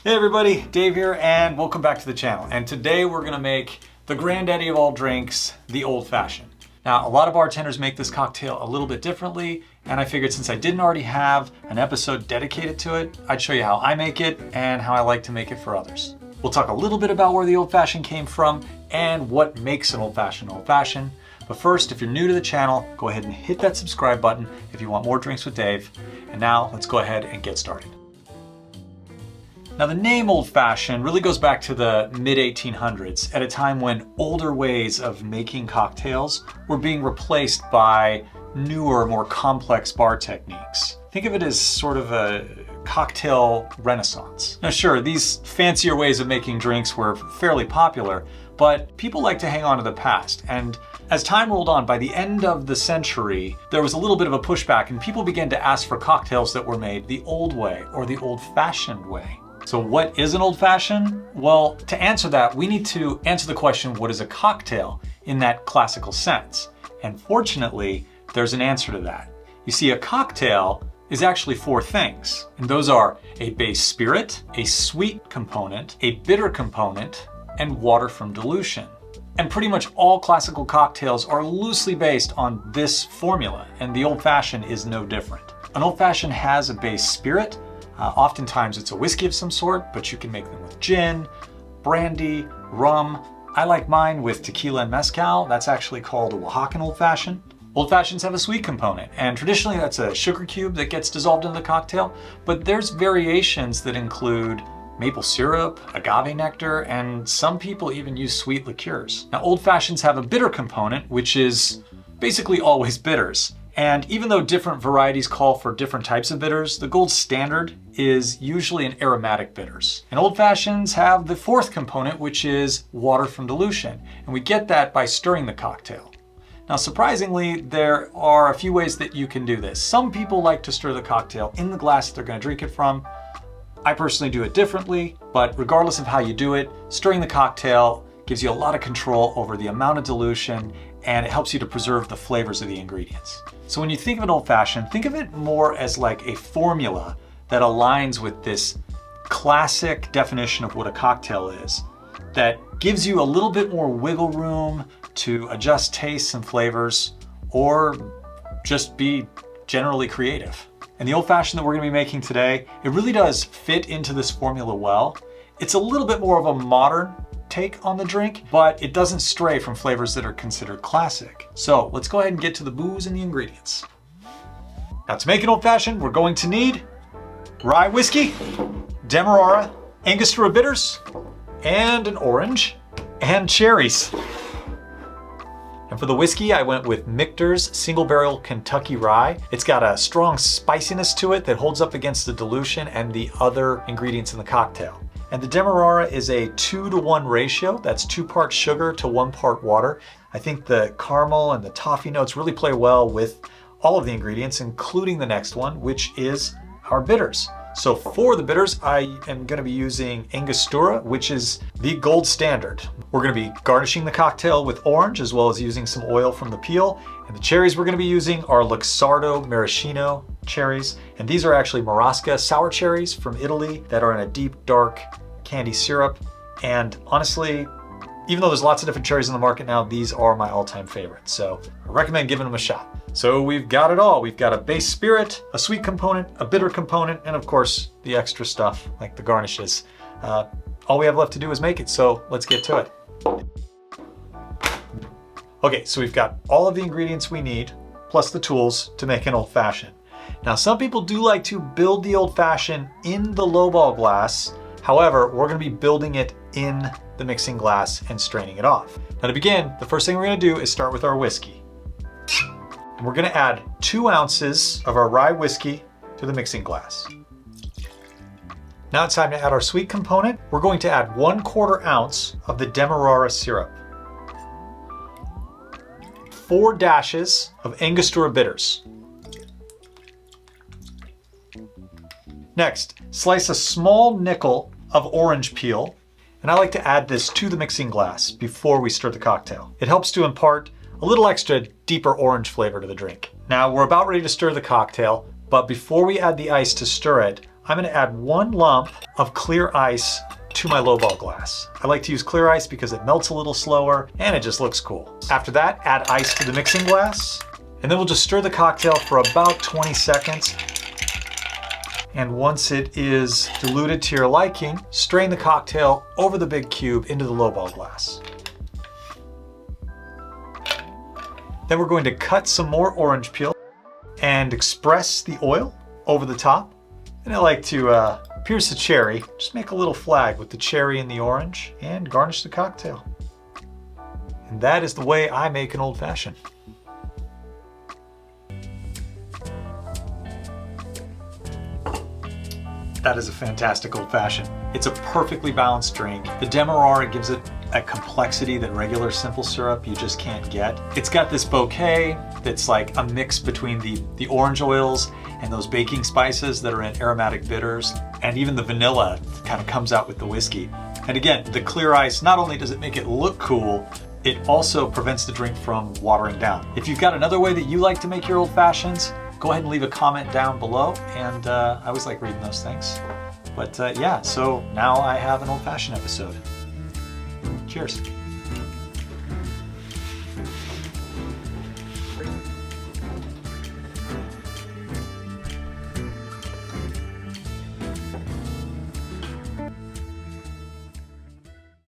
Hey everybody, Dave here, and welcome back to the channel. And today we're gonna make the granddaddy of all drinks, the Old Fashioned. Now, a lot of bartenders make this cocktail a little bit differently, and I figured since I didn't already have an episode dedicated to it, I'd show you how I make it and how I like to make it for others. We'll talk a little bit about where the Old Fashioned came from and what makes an Old Fashioned. But first, if you're new to the channel, go ahead and hit that subscribe button if you want more Drinks with Dave. And now let's go ahead and get started. Now, the name Old Fashioned really goes back to the mid-1800s, at a time when older ways of making cocktails were being replaced by newer, more complex bar techniques. Think of it as sort of a cocktail renaissance. Now sure, these fancier ways of making drinks were fairly popular, but people like to hang on to the past. And as time rolled on, by the end of the century, there was a little bit of a pushback and people began to ask for cocktails that were made the old way or the old-fashioned way. So what is an old-fashioned? Well, to answer that, we need to answer the question, what is a cocktail in that classical sense? And fortunately, there's an answer to that. You see, a cocktail is actually four things, and those are a base spirit, a sweet component, a bitter component, and water from dilution. And pretty much all classical cocktails are loosely based on this formula, and the old-fashioned is no different. An old-fashioned has a base spirit. Oftentimes it's a whiskey of some sort, but you can make them with gin, brandy, rum. I like mine with tequila and mezcal. That's actually called a Oaxacan Old Fashioned. Old Fashions have a sweet component, and traditionally that's a sugar cube that gets dissolved in the cocktail, but there's variations that include maple syrup, agave nectar, and some people even use sweet liqueurs. Now, Old Fashions have a bitter component, which is basically always bitters. And even though different varieties call for different types of bitters, the gold standard is usually an aromatic bitters. And Old Fashions have the fourth component, which is water from dilution. And we get that by stirring the cocktail. Now, surprisingly, there are a few ways that you can do this. Some people like to stir the cocktail in the glass that they're going to drink it from. I personally do it differently, but regardless of how you do it, stirring the cocktail gives you a lot of control over the amount of dilution, and it helps you to preserve the flavors of the ingredients. So when you think of an Old Fashioned, think of it more as like a formula that aligns with this classic definition of what a cocktail is, that gives you a little bit more wiggle room to adjust tastes and flavors, or just be generally creative. And the Old Fashioned that we're gonna be making today, it really does fit into this formula well. It's a little bit more of a modern take on the drink, but it doesn't stray from flavors that are considered classic. So let's go ahead and get to the booze and the ingredients. Now, to make an Old Fashioned, we're going to need rye whiskey, Demerara, Angostura bitters, and an orange, and cherries. And for the whiskey, I went with Michter's Single Barrel Kentucky Rye. It's got a strong spiciness to it that holds up against the dilution and the other ingredients in the cocktail. And the Demerara is a 2-to-1 ratio. That's 2 parts sugar to 1 part water. I think the caramel and the toffee notes really play well with all of the ingredients, including the next one, which is our bitters. So for the bitters, I am going to be using Angostura, which is the gold standard. We're going to be garnishing the cocktail with orange, as well as using some oil from the peel. And the cherries we're going to be using are Luxardo Maraschino cherries. And these are actually Marasca sour cherries from Italy that are in a deep, dark candy syrup. And honestly, even though there's lots of different cherries in the market now, these are my all-time favorites. So I recommend giving them a shot. So we've got it all. We've got a base spirit, a sweet component, a bitter component, and of course, the extra stuff like the garnishes. All we have left to do is make it, so let's get to it. Okay, so we've got all of the ingredients we need, plus the tools to make an Old Fashioned. Now, some people do like to build the Old Fashioned in the lowball glass. However, we're gonna be building it in the mixing glass and straining it off. Now, to begin, the first thing we're gonna do is start with our whiskey. And we're gonna add 2 ounces of our rye whiskey to the mixing glass. Now it's time to add our sweet component. We're going to add 1/4 ounce of the Demerara syrup, 4 dashes of Angostura bitters. Next, slice a small nickel of orange peel, and I like to add this to the mixing glass before we stir the cocktail. It helps to impart a little extra deeper orange flavor to the drink. Now we're about ready to stir the cocktail, but before we add the ice to stir it, I'm gonna add 1 lump of clear ice to my lowball glass. I like to use clear ice because it melts a little slower and it just looks cool. After that, add ice to the mixing glass, and then we'll just stir the cocktail for about 20 seconds. And once it is diluted to your liking, strain the cocktail over the big cube into the lowball glass. Then we're going to cut some more orange peel and express the oil over the top. And I like to pierce the cherry, just make a little flag with the cherry and the orange, and garnish the cocktail. And that is the way I make an old fashioned. That is a fantastic old fashioned. It's a perfectly balanced drink. The Demerara gives it a complexity that regular simple syrup you just can't get. It's got this bouquet that's like a mix between the orange oils and those baking spices that are in aromatic bitters, and even the vanilla kind of comes out with the whiskey. And again, the clear ice, not only does it make it look cool, it also prevents the drink from watering down. If you've got another way that you like to make your old fashions, go ahead and leave a comment down below, and I always like reading those things. But yeah, so now I have an old fashioned episode. Cheers.